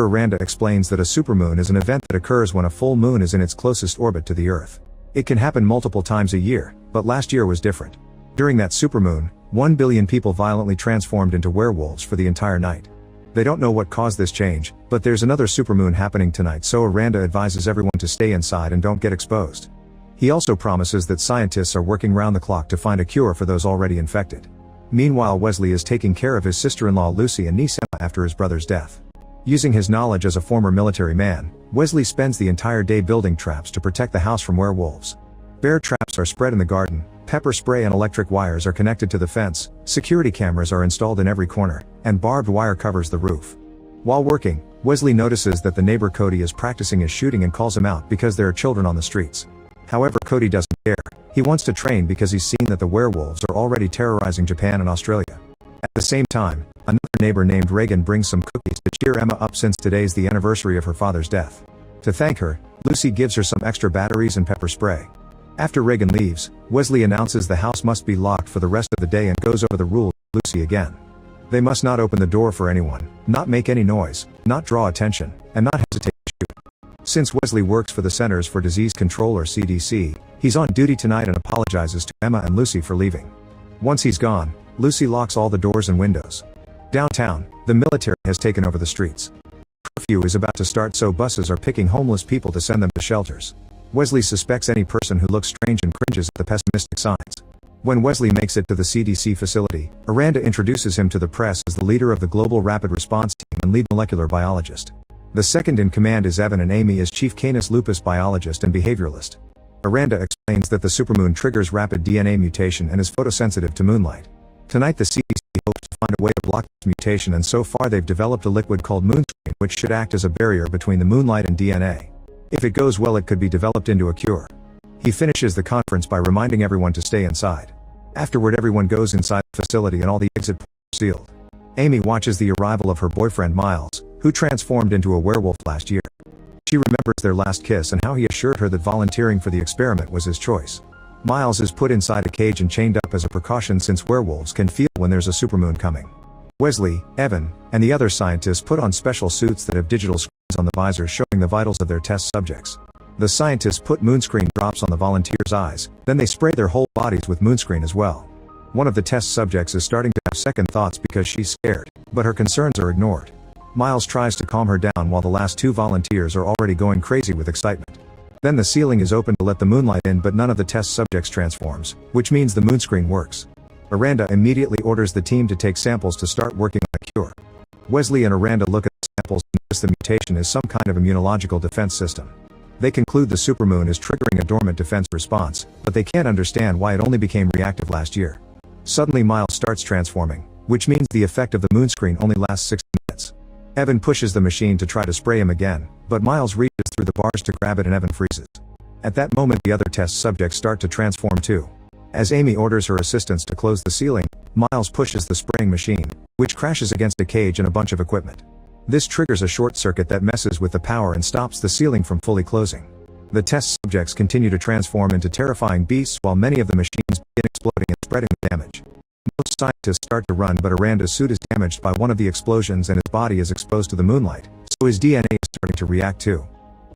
Aranda explains that a supermoon is an event that occurs when a full moon is in its closest orbit to the Earth. It can happen multiple times a year, but last year was different. During that supermoon, 1 billion people violently transformed into werewolves for the entire night. They don't know what caused this change, but there's another supermoon happening tonight, so Aranda advises everyone to stay inside and don't get exposed. He also promises that scientists are working round the clock to find a cure for those already infected. Meanwhile, Wesley is taking care of his sister-in-law Lucy and niece Emma after his brother's death. Using his knowledge as a former military man, Wesley spends the entire day building traps to protect the house from werewolves. Bear traps are spread in the garden, pepper spray and electric wires are connected to the fence, security cameras are installed in every corner, and barbed wire covers the roof. While working, Wesley notices that the neighbor Cody is practicing his shooting and calls him out because there are children on the streets. However, Cody doesn't care. He wants to train because he's seen that the werewolves are already terrorizing Japan and Australia. At the same time, another neighbor named Reagan brings some cookies to cheer Emma up since today's the anniversary of her father's death. To thank her, Lucy gives her some extra batteries and pepper spray. After Reagan leaves, Wesley announces the house must be locked for the rest of the day and goes over the rules with Lucy again. They must not open the door for anyone, not make any noise, not draw attention, and not hesitate to shoot. Since Wesley works for the Centers for Disease Control or CDC, he's on duty tonight and apologizes to Emma and Lucy for leaving. Once he's gone, Lucy locks all the doors and windows. Downtown, the military has taken over the streets. Curfew is about to start, so buses are picking homeless people to send them to shelters. Wesley suspects any person who looks strange and cringes at the pessimistic signs. When Wesley makes it to the CDC facility, Aranda introduces him to the press as the leader of the Global Rapid Response Team and lead molecular biologist. The second in command is Evan, and Amy is chief canis lupus biologist and behavioralist. Aranda explains that the supermoon triggers rapid DNA mutation and is photosensitive to moonlight. Tonight the CDC hopes to find a way to block this mutation, and so far they've developed a liquid called moonscreen which should act as a barrier between the moonlight and DNA. If it goes well, it could be developed into a cure. He finishes the conference by reminding everyone to stay inside. Afterward, everyone goes inside the facility and all the exit ports are sealed. Amy watches the arrival of her boyfriend Miles, who transformed into a werewolf last year. She remembers their last kiss and how he assured her that volunteering for the experiment was his choice. Miles is put inside a cage and chained up as a precaution since werewolves can feel when there's a supermoon coming. Wesley, Evan, and the other scientists put on special suits that have digital screens on the visors showing the vitals of their test subjects. The scientists put moonscreen drops on the volunteers' eyes, then they spray their whole bodies with moonscreen as well. One of the test subjects is starting to have second thoughts because she's scared, but her concerns are ignored. Miles tries to calm her down while the last two volunteers are already going crazy with excitement. Then the ceiling is open to let the moonlight in, but none of the test subjects transforms, which means the moonscreen works. Aranda immediately orders the team to take samples to start working on a cure. Wesley and Aranda look at the samples and notice the mutation is some kind of immunological defense system. They conclude the supermoon is triggering a dormant defense response, but they can't understand why it only became reactive last year. Suddenly Miles starts transforming, which means the effect of the moonscreen only lasts 60 minutes. Evan pushes the machine to try to spray him again, but Miles reaches through the bars to grab it and Evan freezes. At that moment the other test subjects start to transform too. As Amy orders her assistants to close the ceiling, Miles pushes the spraying machine, which crashes against a cage and a bunch of equipment. This triggers a short circuit that messes with the power and stops the ceiling from fully closing. The test subjects continue to transform into terrifying beasts while many of the machines begin exploding and spreading the damage. Most scientists start to run, but Aranda's suit is damaged by one of the explosions and his body is exposed to the moonlight, so his DNA is starting to react too.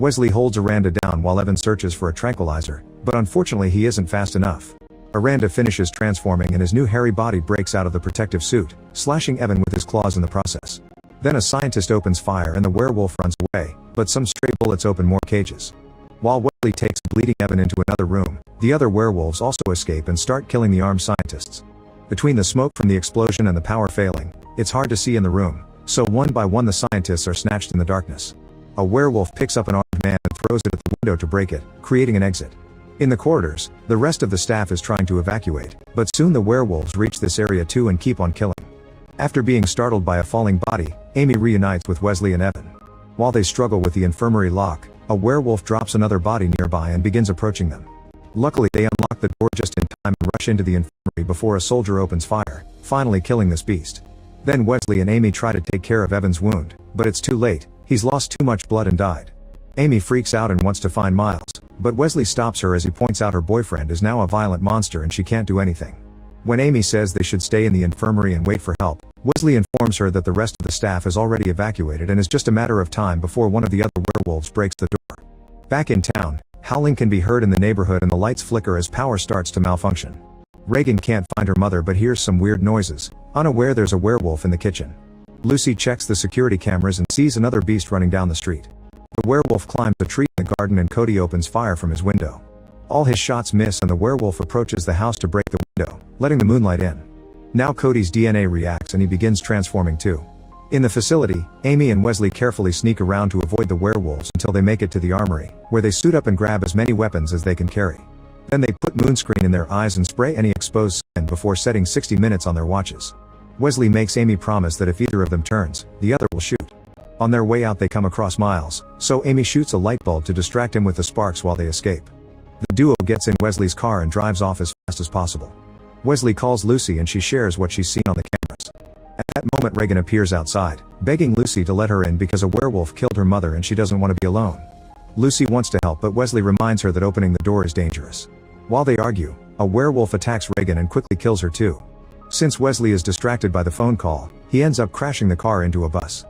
Wesley holds Aranda down while Evan searches for a tranquilizer, but unfortunately he isn't fast enough. Aranda finishes transforming and his new hairy body breaks out of the protective suit, slashing Evan with his claws in the process. Then a scientist opens fire and the werewolf runs away, but some stray bullets open more cages. While Wesley takes bleeding Evan into another room, the other werewolves also escape and start killing the armed scientists. Between the smoke from the explosion and the power failing, it's hard to see in the room, so one by one the scientists are snatched in the darkness. A werewolf picks up an armed man and throws it at the window to break it, creating an exit. In the corridors, the rest of the staff is trying to evacuate, but soon the werewolves reach this area too and keep on killing. After being startled by a falling body, Amy reunites with Wesley and Evan. While they struggle with the infirmary lock, a werewolf drops another body nearby and begins approaching them. Luckily they unlock the door just in time and rush into the infirmary before a soldier opens fire, finally killing this beast. Then Wesley and Amy try to take care of Evan's wound, but it's too late, he's lost too much blood and died. Amy freaks out and wants to find Miles, but Wesley stops her as he points out her boyfriend is now a violent monster and she can't do anything. When Amy says they should stay in the infirmary and wait for help, Wesley informs her that the rest of the staff is already evacuated and is just a matter of time before one of the other werewolves breaks the door. Back in town, howling can be heard in the neighborhood and the lights flicker as power starts to malfunction. Reagan can't find her mother but hears some weird noises, unaware there's a werewolf in the kitchen. Lucy checks the security cameras and sees another beast running down the street. The werewolf climbs a tree in the garden and Cody opens fire from his window. All his shots miss and the werewolf approaches the house to break the window, letting the moonlight in. Now Cody's DNA reacts and he begins transforming too. In the facility, Amy and Wesley carefully sneak around to avoid the werewolves until they make it to the armory, where they suit up and grab as many weapons as they can carry. Then they put moonscreen in their eyes and spray any exposed skin before setting 60 minutes on their watches. Wesley makes Amy promise that if either of them turns, the other will shoot. On their way out they come across Miles, so Amy shoots a light bulb to distract him with the sparks while they escape. The duo gets in Wesley's car and drives off as fast as possible. Wesley calls Lucy and she shares what she's seen on the cameras. At that moment Reagan appears outside, begging Lucy to let her in because a werewolf killed her mother and she doesn't want to be alone. Lucy wants to help but Wesley reminds her that opening the door is dangerous. While they argue, a werewolf attacks Reagan and quickly kills her too. Since Wesley is distracted by the phone call, he ends up crashing the car into a bus.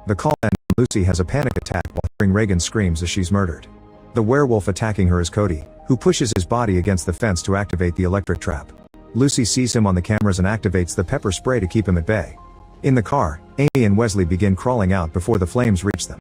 The call ends and Lucy has a panic attack while hearing Reagan screams as she's murdered. The werewolf attacking her is Cody, who pushes his body against the fence to activate the electric trap. Lucy sees him on the cameras and activates the pepper spray to keep him at bay. In the car, Amy and Wesley begin crawling out before the flames reach them.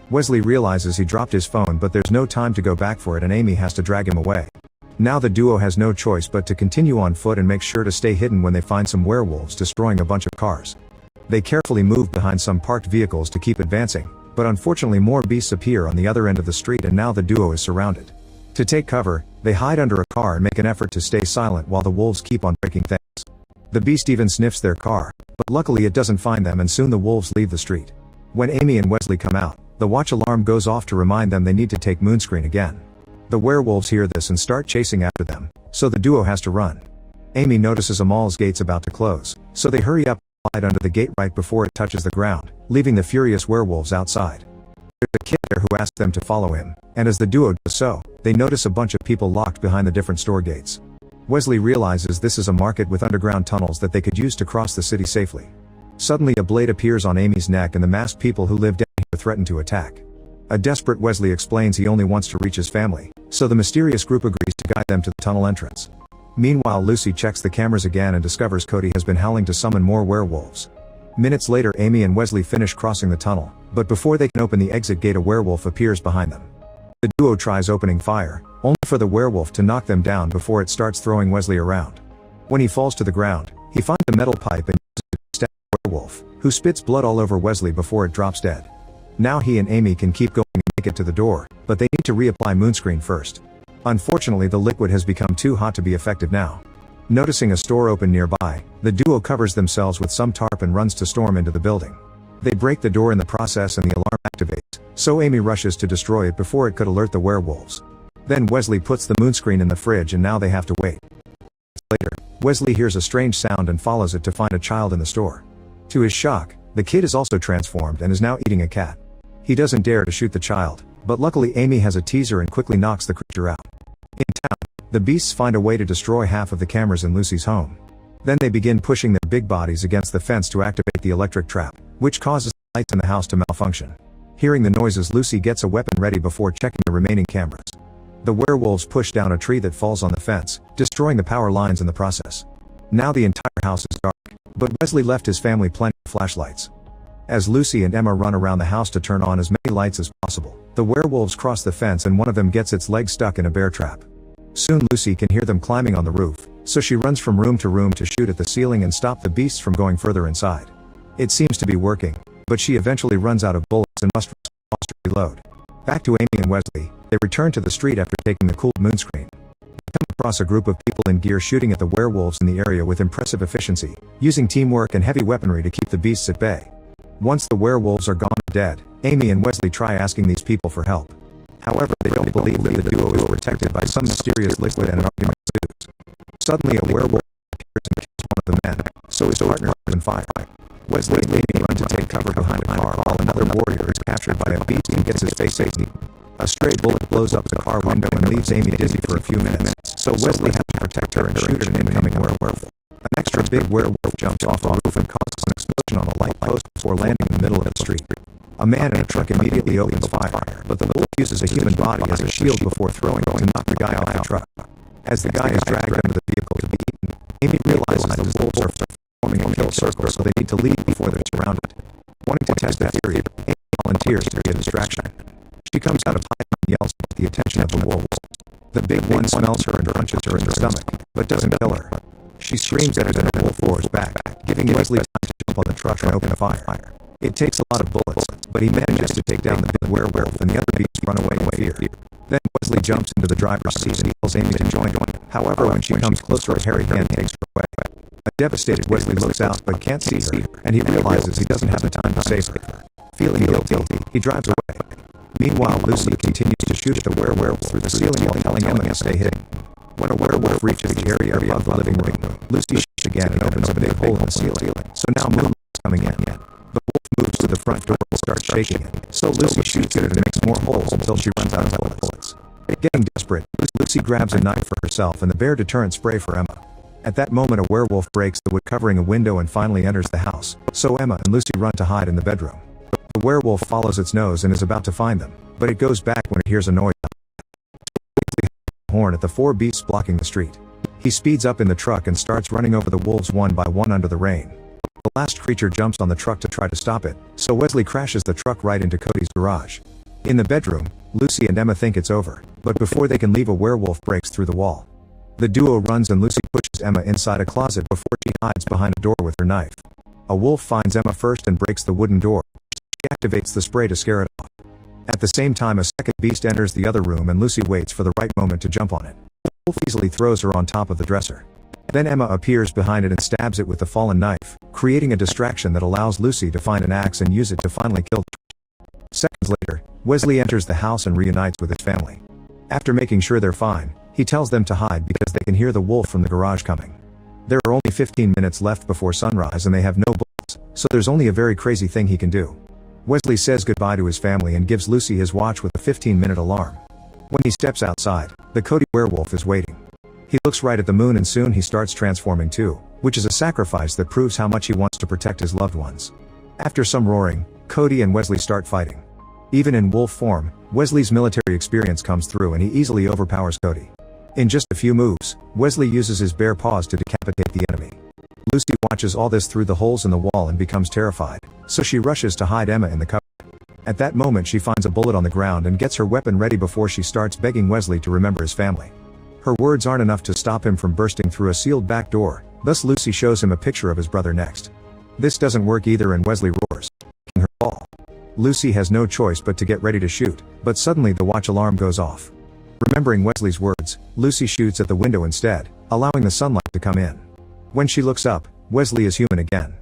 Wesley realizes he dropped his phone but there's no time to go back for it and Amy has to drag him away. Now the duo has no choice but to continue on foot and make sure to stay hidden when they find some werewolves destroying a bunch of cars. They carefully move behind some parked vehicles to keep advancing, but unfortunately more beasts appear on the other end of the street and now the duo is surrounded. To take cover, they hide under a car and make an effort to stay silent while the wolves keep on breaking things. The beast even sniffs their car, but luckily it doesn't find them and soon the wolves leave the street. When Amy and Wesley come out, the watch alarm goes off to remind them they need to take moonscreen again. The werewolves hear this and start chasing after them, so the duo has to run. Amy notices a mall's gates about to close, so they hurry up and slide under the gate right before it touches the ground, leaving the furious werewolves outside. There's a kid there who asks them to follow him, and as the duo does so, they notice a bunch of people locked behind the different store gates. Wesley realizes this is a market with underground tunnels that they could use to cross the city safely. Suddenly a blade appears on Amy's neck and the masked people who live down here threaten to attack. A desperate Wesley explains he only wants to reach his family, so the mysterious group agrees to guide them to the tunnel entrance. Meanwhile Lucy checks the cameras again and discovers Cody has been howling to summon more werewolves. Minutes later Amy and Wesley finish crossing the tunnel, but before they can open the exit gate a werewolf appears behind them. The duo tries opening fire, only for the werewolf to knock them down before it starts throwing Wesley around. When he falls to the ground, he finds a metal pipe and uses it to stab the werewolf, who spits blood all over Wesley before it drops dead. Now he and Amy can keep going and make it to the door, but they need to reapply moonscreen first. Unfortunately the liquid has become too hot to be effective now. Noticing a store open nearby, the duo covers themselves with some tarp and runs to storm into the building. They break the door in the process and the alarm activates, so Amy rushes to destroy it before it could alert the werewolves. Then Wesley puts the moonscreen in the fridge and now they have to wait. Later, Wesley hears a strange sound and follows it to find a child in the store. To his shock, the kid is also transformed and is now eating a cat. He doesn't dare to shoot the child, but luckily Amy has a teaser and quickly knocks the creature out. In town, the beasts find a way to destroy half of the cameras in Lucy's home. Then they begin pushing their big bodies against the fence to activate the electric trap, which causes the lights in the house to malfunction. Hearing the noises, Lucy gets a weapon ready before checking the remaining cameras. The werewolves push down a tree that falls on the fence, destroying the power lines in the process. Now the entire house is dark, but Wesley left his family plenty of flashlights. As Lucy and Emma run around the house to turn on as many lights as possible, the werewolves cross the fence and one of them gets its leg stuck in a bear trap. Soon Lucy can hear them climbing on the roof, so she runs from room to room to shoot at the ceiling and stop the beasts from going further inside. It seems to be working, but she eventually runs out of bullets and must reload. Back to Amy and Wesley, they return to the street after taking the cooled moonscreen. They come across a group of people in gear shooting at the werewolves in the area with impressive efficiency, using teamwork and heavy weaponry to keep the beasts at bay. Once the werewolves are gone or dead, Amy and Wesley try asking these people for help. However, they don't believe that the duo is protected by some mysterious liquid and an argument ensues. Suddenly a werewolf appears and kills one of the men, so his partner is on fire. Wesley and Amy run to take cover behind a car while another warrior is captured by a beast and gets his face eaten. A stray bullet blows up the car window and leaves Amy dizzy for a few minutes, so Wesley has to protect her and shoot an incoming werewolf. An extra big werewolf jumps off the roof and causes an explosion on a light post before landing in the middle of the street. A man in a truck immediately opens fire, but the wolf uses a human body as a shield before throwing it to knock the guy off the truck. As the guy is dragged into the vehicle to be eaten, Amy realizes the wolves are forming a kill circle, so they need to leave before they're surrounded. Wanting to test that theory, Amy volunteers to be a distraction. She comes out of hiding and yells to get the attention of the wolves. The big one smells her and punches her in the stomach, but doesn't kill her. She screams at it and the wolf roars back, giving Wesley time to jump on the truck and open fire. It takes a lot of bullets, but he manages to take down the big werewolf and the other beasts run away in fear. Then Wesley jumps into the driver's seat and tells Amy to join. However, when she comes closer, a hairy hand takes her away. A devastated Wesley looks out but can't see her, and he realizes he doesn't have the time to save her. Feeling guilty, he drives away. Meanwhile, Lucy continues to shoot at the werewolf through the ceiling while telling Emma to stay hidden. When a werewolf reaches the area above the living room, Lucy shoots again and opens a big hole in the ceiling. So now moonlight is coming in. The wolf moves to the front door and starts shaking it, so Lucy shoots at it and makes more holes until she runs out of bullets. Getting desperate, Lucy grabs a knife for herself and the bear deterrent spray for Emma. At that moment, a werewolf breaks the wood covering a window and finally enters the house, so Emma and Lucy run to hide in the bedroom. The werewolf follows its nose and is about to find them, but it goes back when it hears a noise. Horn at the four beasts blocking the street. He speeds up in the truck and starts running over the wolves one by one under the rain. The last creature jumps on the truck to try to stop it, so Wesley crashes the truck right into Cody's garage. In the bedroom, Lucy and Emma think it's over, but before they can leave, a werewolf breaks through the wall. The duo runs and Lucy pushes Emma inside a closet before she hides behind a door with her knife. A wolf finds Emma first and breaks the wooden door. She activates the spray to scare it off. At the same time, a second beast enters the other room and Lucy waits for the right moment to jump on it. The wolf easily throws her on top of the dresser. Then Emma appears behind it and stabs it with the fallen knife, creating a distraction that allows Lucy to find an axe and use it to finally kill the creature. Seconds later, Wesley enters the house and reunites with his family. After making sure they're fine, he tells them to hide because they can hear the wolf from the garage coming. There are only 15 minutes left before sunrise and they have no bullets, so there's only a very crazy thing he can do. Wesley says goodbye to his family and gives Lucy his watch with a 15-minute alarm. When he steps outside, the Cody werewolf is waiting. He looks right at the moon and soon he starts transforming too, which is a sacrifice that proves how much he wants to protect his loved ones. After some roaring, Cody and Wesley start fighting. Even in wolf form, Wesley's military experience comes through and he easily overpowers Cody. In just a few moves, Wesley uses his bare paws to decapitate the enemy. Lucy watches all this through the holes in the wall and becomes terrified, so she rushes to hide Emma in the cupboard. At that moment, she finds a bullet on the ground and gets her weapon ready before she starts begging Wesley to remember his family. Her words aren't enough to stop him from bursting through a sealed back door, thus Lucy shows him a picture of his brother next. This doesn't work either and Wesley roars, making her fall. Lucy has no choice but to get ready to shoot, but suddenly the watch alarm goes off. Remembering Wesley's words, Lucy shoots at the window instead, allowing the sunlight to come in. When she looks up, Wesley is human again.